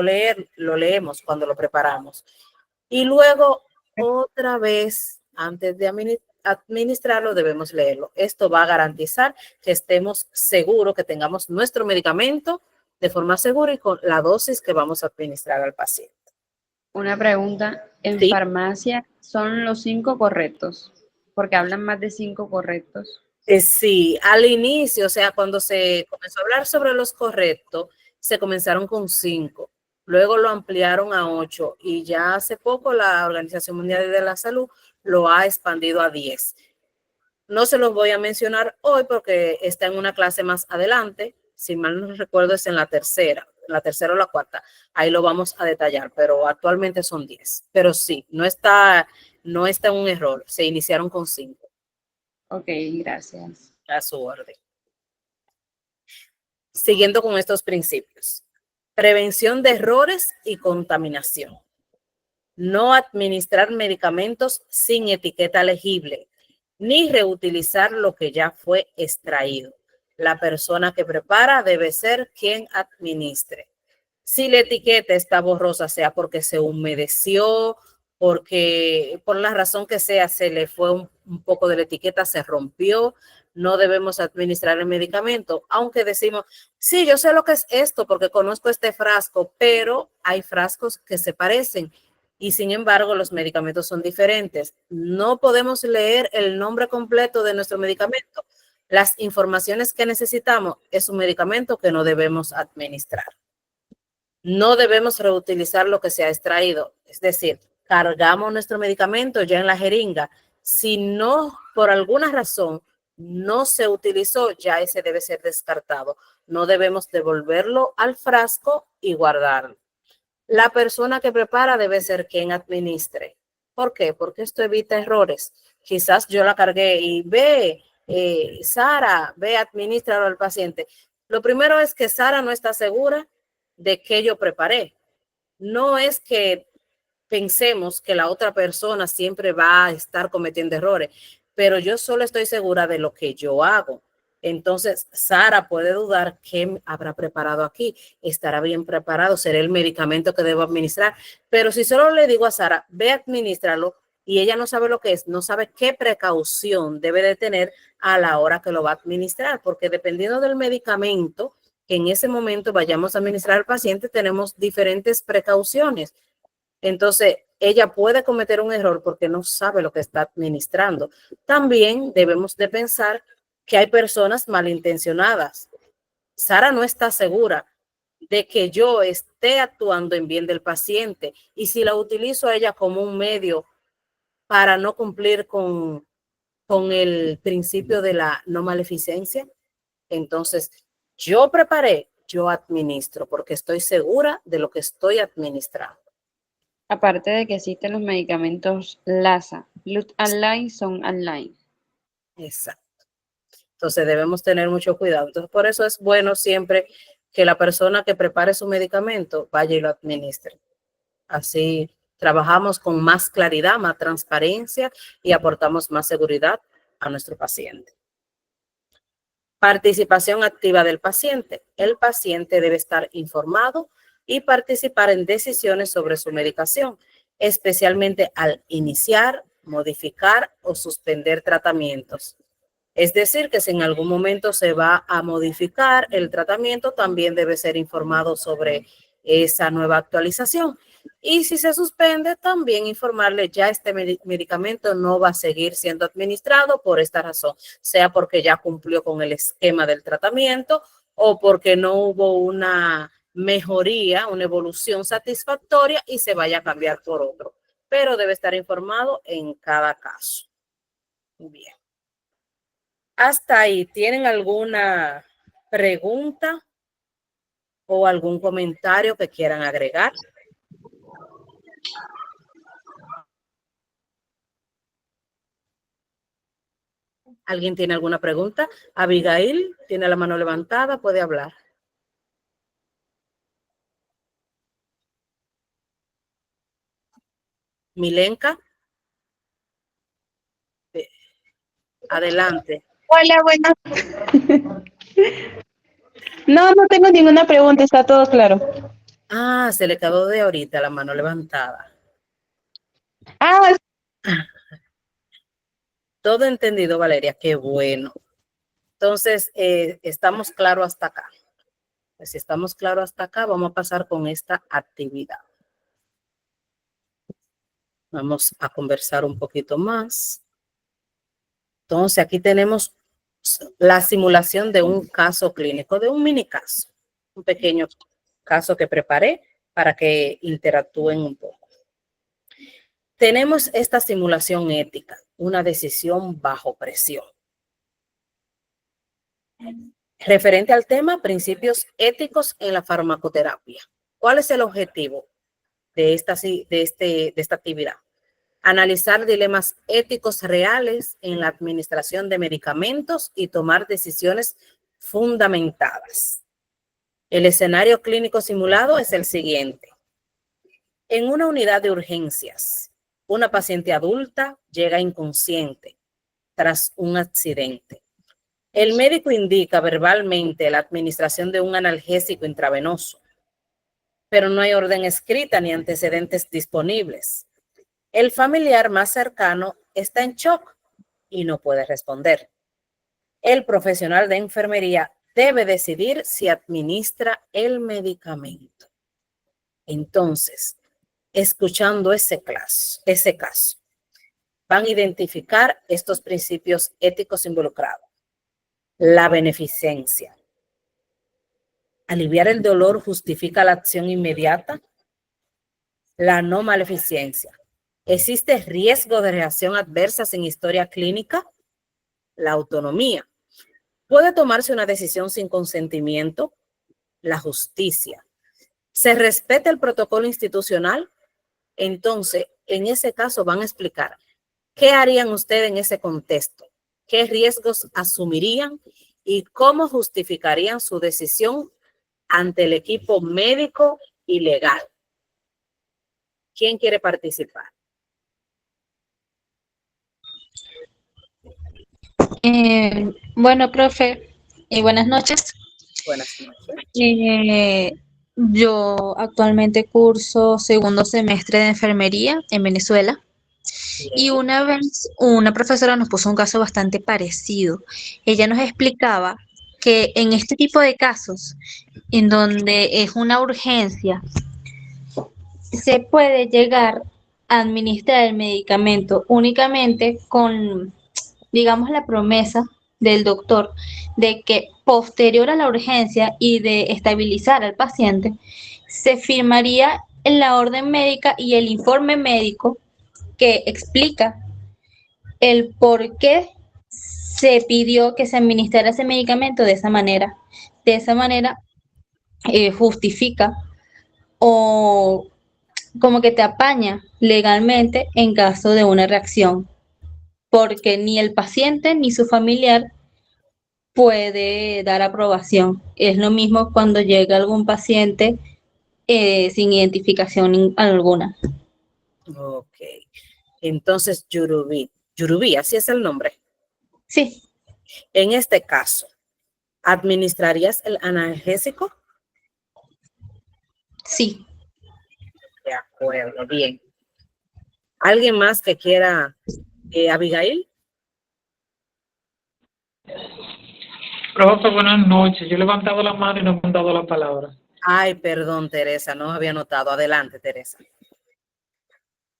lo leemos cuando lo preparamos. Y luego, otra vez, antes de administrarlo, debemos leerlo. Esto va a garantizar que estemos seguros, que tengamos nuestro medicamento de forma segura y con la dosis que vamos a administrar al paciente. Una pregunta, ¿en Sí. farmacia son los 5 correctos? Porque hablan más de 5 correctos. Sí, al inicio, o sea, cuando se comenzó a hablar sobre los correctos, se comenzaron con 5. Luego lo ampliaron a 8 y ya hace poco la Organización Mundial de la Salud lo ha expandido a 10. No se los voy a mencionar hoy porque está en una clase más adelante. Si mal no recuerdo es en la tercera o la cuarta. Ahí lo vamos a detallar, pero actualmente son 10. Pero sí, no está no está en un error, se iniciaron con 5. Ok, gracias. A su orden. Siguiendo con estos principios. Prevención de errores y contaminación. No administrar medicamentos sin etiqueta legible, ni reutilizar lo que ya fue extraído. La persona que prepara debe ser quien administre. Si la etiqueta está borrosa, sea porque se humedeció, porque por la razón que sea se le fue un poco de la etiqueta, se rompió, no debemos administrar el medicamento, aunque decimos, sí, yo sé lo que es esto porque conozco este frasco, pero hay frascos que se parecen y sin embargo los medicamentos son diferentes. No podemos leer el nombre completo de nuestro medicamento. Las informaciones que necesitamos es un medicamento que no debemos administrar. No debemos reutilizar lo que se ha extraído, es decir, cargamos nuestro medicamento ya en la jeringa. Si no, por alguna razón, no se utilizó, ya ese debe ser descartado. No debemos devolverlo al frasco y guardarlo. La persona que prepara debe ser quien administre. ¿Por qué? Porque esto evita errores. Quizás yo la cargué y ve, Sara, ve, administrarlo al paciente. Lo primero es que Sara no está segura de que yo preparé. No es que pensemos que la otra persona siempre va a estar cometiendo errores, pero yo solo estoy segura de lo que yo hago. Entonces, Sara puede dudar qué habrá preparado aquí. ¿Estará bien preparado? ¿Será el medicamento que debo administrar? Pero si solo le digo a Sara, ve a administrarlo, y ella no sabe lo que es, no sabe qué precaución debe de tener a la hora que lo va a administrar, porque dependiendo del medicamento que en ese momento vayamos a administrar al paciente, tenemos diferentes precauciones. Entonces, ella puede cometer un error porque no sabe lo que está administrando. También debemos de pensar que hay personas malintencionadas. Sara no está segura de que yo esté actuando en bien del paciente y si la utilizo a ella como un medio para no cumplir con el principio de la no maleficencia, entonces yo preparé, yo administro porque estoy segura de lo que estoy administrando. Aparte de que existen los medicamentos LASA, Blood Online son online. Exacto. Entonces debemos tener mucho cuidado. Entonces por eso es bueno siempre que la persona que prepare su medicamento vaya y lo administre. Así trabajamos con más claridad, más transparencia y aportamos más seguridad a nuestro paciente. Participación activa del paciente. El paciente debe estar informado y participar en decisiones sobre su medicación, especialmente al iniciar, modificar o suspender tratamientos. Es decir, que si en algún momento se va a modificar el tratamiento, también debe ser informado sobre esa nueva actualización. Y si se suspende, también informarle ya este medicamento no va a seguir siendo administrado por esta razón, sea porque ya cumplió con el esquema del tratamiento o porque no hubo una mejoría, una evolución satisfactoria y se vaya a cambiar por otro. Pero debe estar informado en cada caso. Bien. Hasta ahí, ¿tienen alguna pregunta o algún comentario que quieran agregar? ¿Alguien tiene alguna pregunta? Abigail tiene la mano levantada, puede hablar. Milenka. Adelante. Hola, buenas. No tengo ninguna pregunta, está todo claro. Ah, se le quedó de ahorita la mano levantada. Ah, todo entendido, Valeria, qué bueno. Entonces, estamos claros hasta acá. Pues si estamos claros hasta acá, vamos a pasar con esta actividad. Vamos a conversar un poquito más. Entonces, aquí tenemos la simulación de un caso clínico, de un mini caso, un pequeño caso que preparé para que interactúen un poco. Tenemos esta simulación ética, una decisión bajo presión. Referente al tema, principios éticos en la farmacoterapia. ¿Cuál es el objetivo de esta actividad? Analizar dilemas éticos reales en la administración de medicamentos y tomar decisiones fundamentadas. El escenario clínico simulado es el siguiente. En una unidad de urgencias, una paciente adulta llega inconsciente tras un accidente. El médico indica verbalmente la administración de un analgésico intravenoso, pero no hay orden escrita ni antecedentes disponibles. El familiar más cercano está en shock y no puede responder. El profesional de enfermería debe decidir si administra el medicamento. Entonces, escuchando ese caso, van a identificar estos principios éticos involucrados. La beneficencia. Aliviar el dolor justifica la acción inmediata. La no maleficencia. ¿Existe riesgo de reacción adversa en historia clínica? La autonomía. ¿Puede tomarse una decisión sin consentimiento? La justicia. ¿Se respeta el protocolo institucional? Entonces, en ese caso van a explicar qué harían ustedes en ese contexto, qué riesgos asumirían y cómo justificarían su decisión ante el equipo médico y legal. ¿Quién quiere participar? Bueno, profe, buenas noches. Buenas noches. Yo actualmente curso segundo semestre de enfermería en Venezuela y una vez una profesora nos puso un caso bastante parecido. Ella nos explicaba que en este tipo de casos, en donde es una urgencia, se puede llegar a administrar el medicamento únicamente con, digamos, la promesa del doctor de que posterior a la urgencia y de estabilizar al paciente, se firmaría la orden médica y el informe médico que explica el por qué se pidió que se administrara ese medicamento de esa manera. De esa manera justifica o como que te apaña legalmente en caso de una reacción, porque ni el paciente ni su familiar puede dar aprobación. Es lo mismo cuando llega algún paciente sin identificación alguna. Ok. Entonces, Yurubí, así es el nombre. Sí. En este caso, ¿administrarías el analgésico? Sí. De acuerdo, bien. ¿Alguien más que quiera? Abigail. Profe, buenas noches. Yo he levantado la mano y no me han dado la palabra. Ay, perdón, Teresa, no había notado. Adelante, Teresa.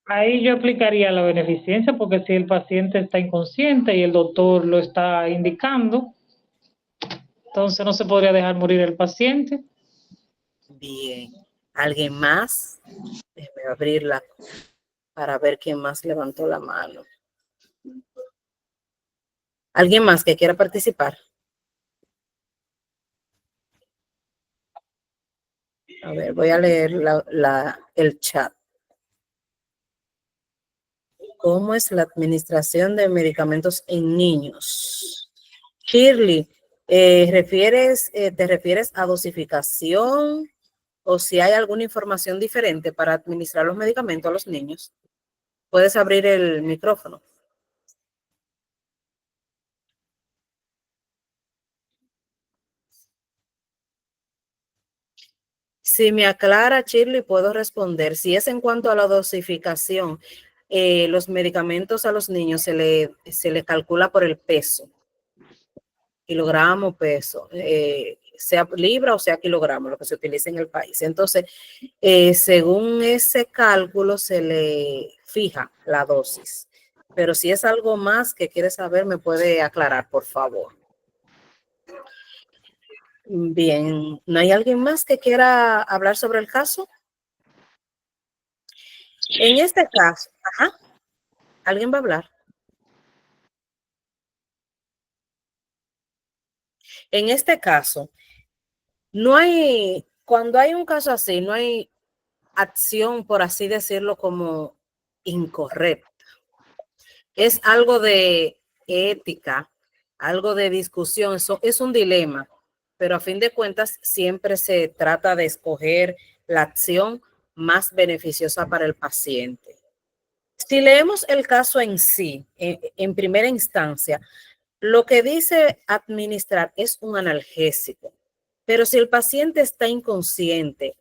Ahí yo aplicaría la beneficencia porque si el paciente está inconsciente y el doctor lo está indicando, entonces no se podría dejar morir el paciente. Bien. ¿Alguien más? Déjame abrirla para ver quién más levantó la mano. ¿Alguien más que quiera participar? A ver, voy a leer el chat. ¿Cómo es la administración de medicamentos en niños? Shirley, ¿te refieres a dosificación o si hay alguna información diferente para administrar los medicamentos a los niños? Puedes abrir el micrófono. Si me aclara, Shirley, puedo responder. Si es en cuanto a la dosificación, los medicamentos a los niños se le calcula por el peso, kilogramo, peso, sea libra o sea kilogramo, lo que se utiliza en el país. Entonces, según ese cálculo se le fija la dosis. Pero si es algo más que quiere saber, me puede aclarar, por favor. Bien, ¿no hay alguien más que quiera hablar sobre el caso? En este caso, ¿alguien va a hablar? En este caso, cuando hay un caso así, no hay acción, por así decirlo, como incorrecta. Es algo de ética, algo de discusión, eso es un dilema, pero a fin de cuentas siempre se trata de escoger la acción más beneficiosa para el paciente. Si leemos el caso en sí, en primera instancia, lo que dice administrar es un analgésico, pero si el paciente está inconsciente,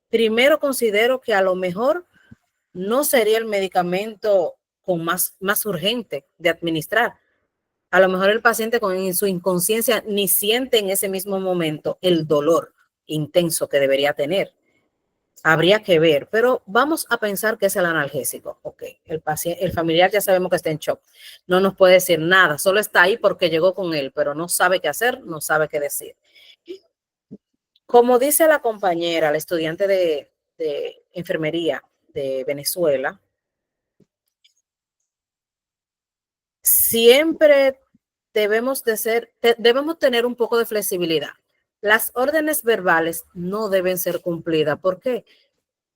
primero considero que a lo mejor no sería el medicamento más urgente de administrar. A lo mejor el paciente con su inconsciencia ni siente en ese mismo momento el dolor intenso que debería tener. Habría que ver, pero vamos a pensar que es el analgésico. Ok, el familiar ya sabemos que está en shock. No nos puede decir nada, solo está ahí porque llegó con él, pero no sabe qué hacer, no sabe qué decir. Como dice la compañera, la estudiante de enfermería de Venezuela, siempre debemos tener un poco de flexibilidad. Las órdenes verbales no deben ser cumplidas. ¿Por qué?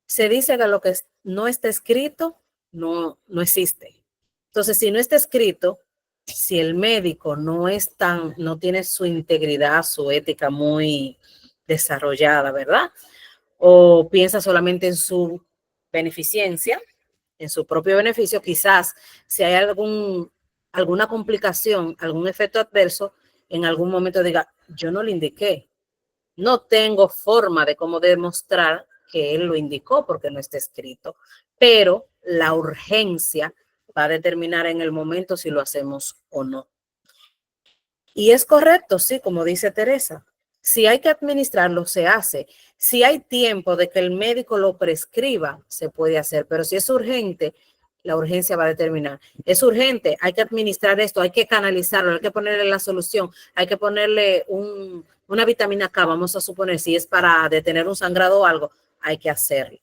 Se dice que lo que no está escrito no existe. Entonces, si no está escrito, si el médico no tiene su integridad, su ética muy desarrollada, ¿verdad? O piensa solamente en su beneficencia, en su propio beneficio, quizás si hay alguna complicación, algún efecto adverso, en algún momento diga, yo no le indiqué, no tengo forma de cómo demostrar que él lo indicó porque no está escrito, pero la urgencia va a determinar en el momento si lo hacemos o no. Y es correcto, sí, como dice Teresa, si hay que administrarlo, se hace. Si hay tiempo de que el médico lo prescriba, se puede hacer, pero si es urgente, la urgencia va a determinar. Es urgente, hay que administrar esto, hay que canalizarlo, hay que ponerle la solución, hay que ponerle una vitamina K, vamos a suponer, si es para detener un sangrado o algo, hay que hacerlo.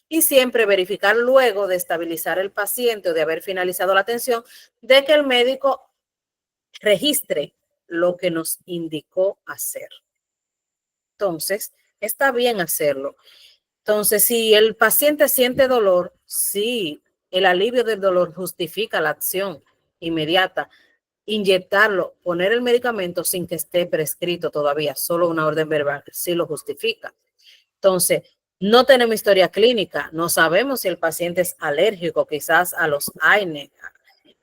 Y siempre verificar luego de estabilizar el paciente o de haber finalizado la atención, de que el médico registre lo que nos indicó hacer. Entonces, está bien hacerlo. Entonces, si el paciente siente dolor, sí, el alivio del dolor justifica la acción inmediata. Inyectarlo, poner el medicamento sin que esté prescrito todavía, solo una orden verbal, sí lo justifica. Entonces, no tenemos historia clínica, no sabemos si el paciente es alérgico quizás a los AINE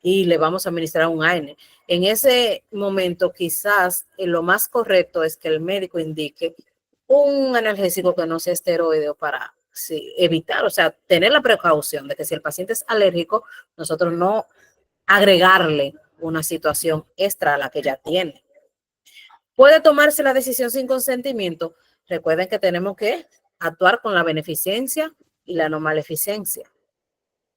y le vamos a administrar un AINE. En ese momento, quizás lo más correcto es que el médico indique un analgésico que no sea esteroideo para evitar, o sea, tener la precaución de que si el paciente es alérgico, nosotros no agregarle una situación extra a la que ya tiene. ¿Puede tomarse la decisión sin consentimiento? Recuerden que tenemos que actuar con la beneficencia y la no maleficencia.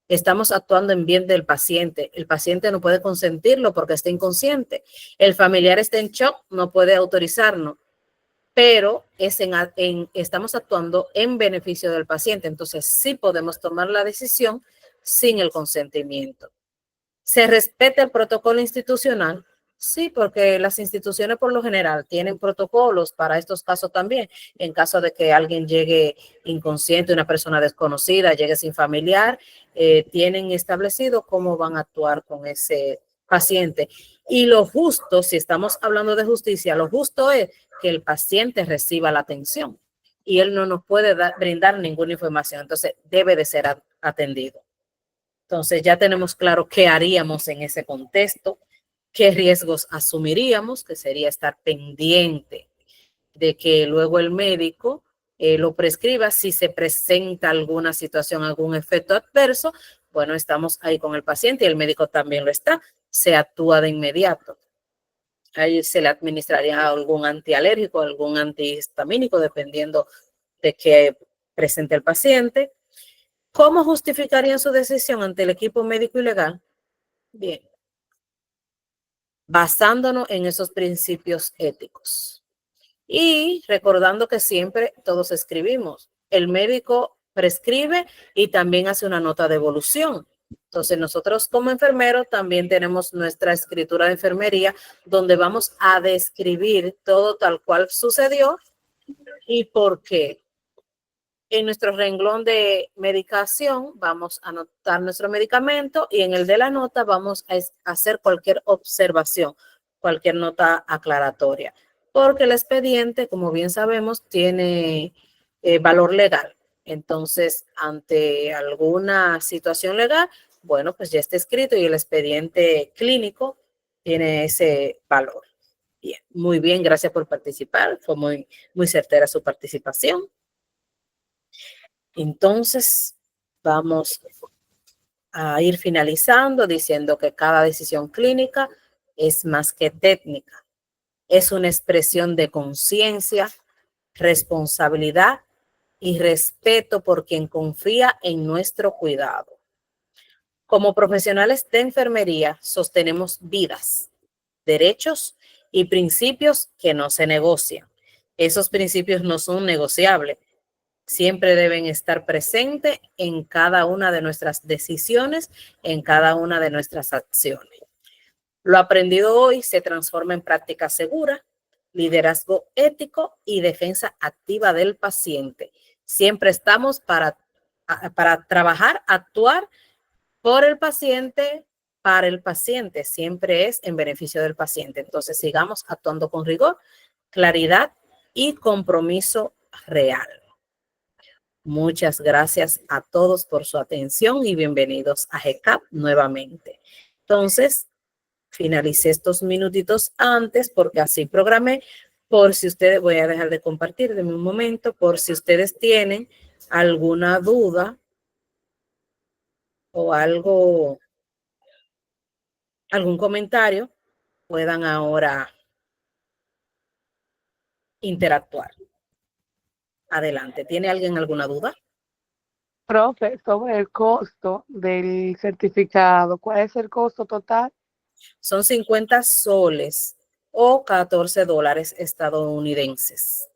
Estamos actuando en bien del paciente. El paciente no puede consentirlo porque está inconsciente. El familiar está en shock, no puede autorizarnos, pero estamos actuando en beneficio del paciente. Entonces, sí podemos tomar la decisión sin el consentimiento. ¿Se respeta el protocolo institucional? Sí, porque las instituciones por lo general tienen protocolos para estos casos también. En caso de que alguien llegue inconsciente, una persona desconocida, llegue sin familiar, tienen establecido cómo van a actuar con ese paciente. Y lo justo, si estamos hablando de justicia, lo justo es que el paciente reciba la atención y él no nos puede brindar ninguna información. Entonces, debe de ser atendido. Entonces, ya tenemos claro qué haríamos en ese contexto, qué riesgos asumiríamos, que sería estar pendiente de que luego el médico lo prescriba. Si se presenta alguna situación, algún efecto adverso, bueno, estamos ahí con el paciente y el médico también lo está, se actúa de inmediato. Ahí se le administraría algún antialérgico, algún antihistamínico, dependiendo de qué presente el paciente. ¿Cómo justificarían su decisión ante el equipo médico y legal? Bien, basándonos en esos principios éticos y recordando que siempre todos escribimos. El médico prescribe y también hace una nota de evolución. Entonces nosotros como enfermeros también tenemos nuestra escritura de enfermería donde vamos a describir todo tal cual sucedió y por qué. En nuestro renglón de medicación vamos a anotar nuestro medicamento y en el de la nota vamos a hacer cualquier observación, cualquier nota aclaratoria, porque el expediente, como bien sabemos, tiene valor legal. Entonces, ante alguna situación legal, bueno, pues ya está escrito y el expediente clínico tiene ese valor. Bien, muy bien, gracias por participar. Fue muy certera su participación. Entonces, vamos a ir finalizando diciendo que cada decisión clínica es más que técnica. Es una expresión de conciencia, responsabilidad y respeto por quien confía en nuestro cuidado. Como profesionales de enfermería, sostenemos vidas, derechos y principios que no se negocian. Esos principios no son negociables. Siempre deben estar presentes en cada una de nuestras decisiones, en cada una de nuestras acciones. Lo aprendido hoy se transforma en práctica segura, liderazgo ético y defensa activa del paciente. Siempre estamos para trabajar, actuar por el paciente, para el paciente. Siempre es en beneficio del paciente. Entonces, sigamos actuando con rigor, claridad y compromiso real. Muchas gracias a todos por su atención y bienvenidos a GECAP nuevamente. Entonces, finalicé estos minutitos antes porque así programé. Por si ustedes, voy a dejar de compartir de un momento, por si ustedes tienen alguna duda o algún comentario, puedan ahora interactuar. Adelante. ¿Tiene alguien alguna duda? Profe, sobre el costo del certificado, ¿cuál es el costo total? Son 50 soles o $14 estadounidenses.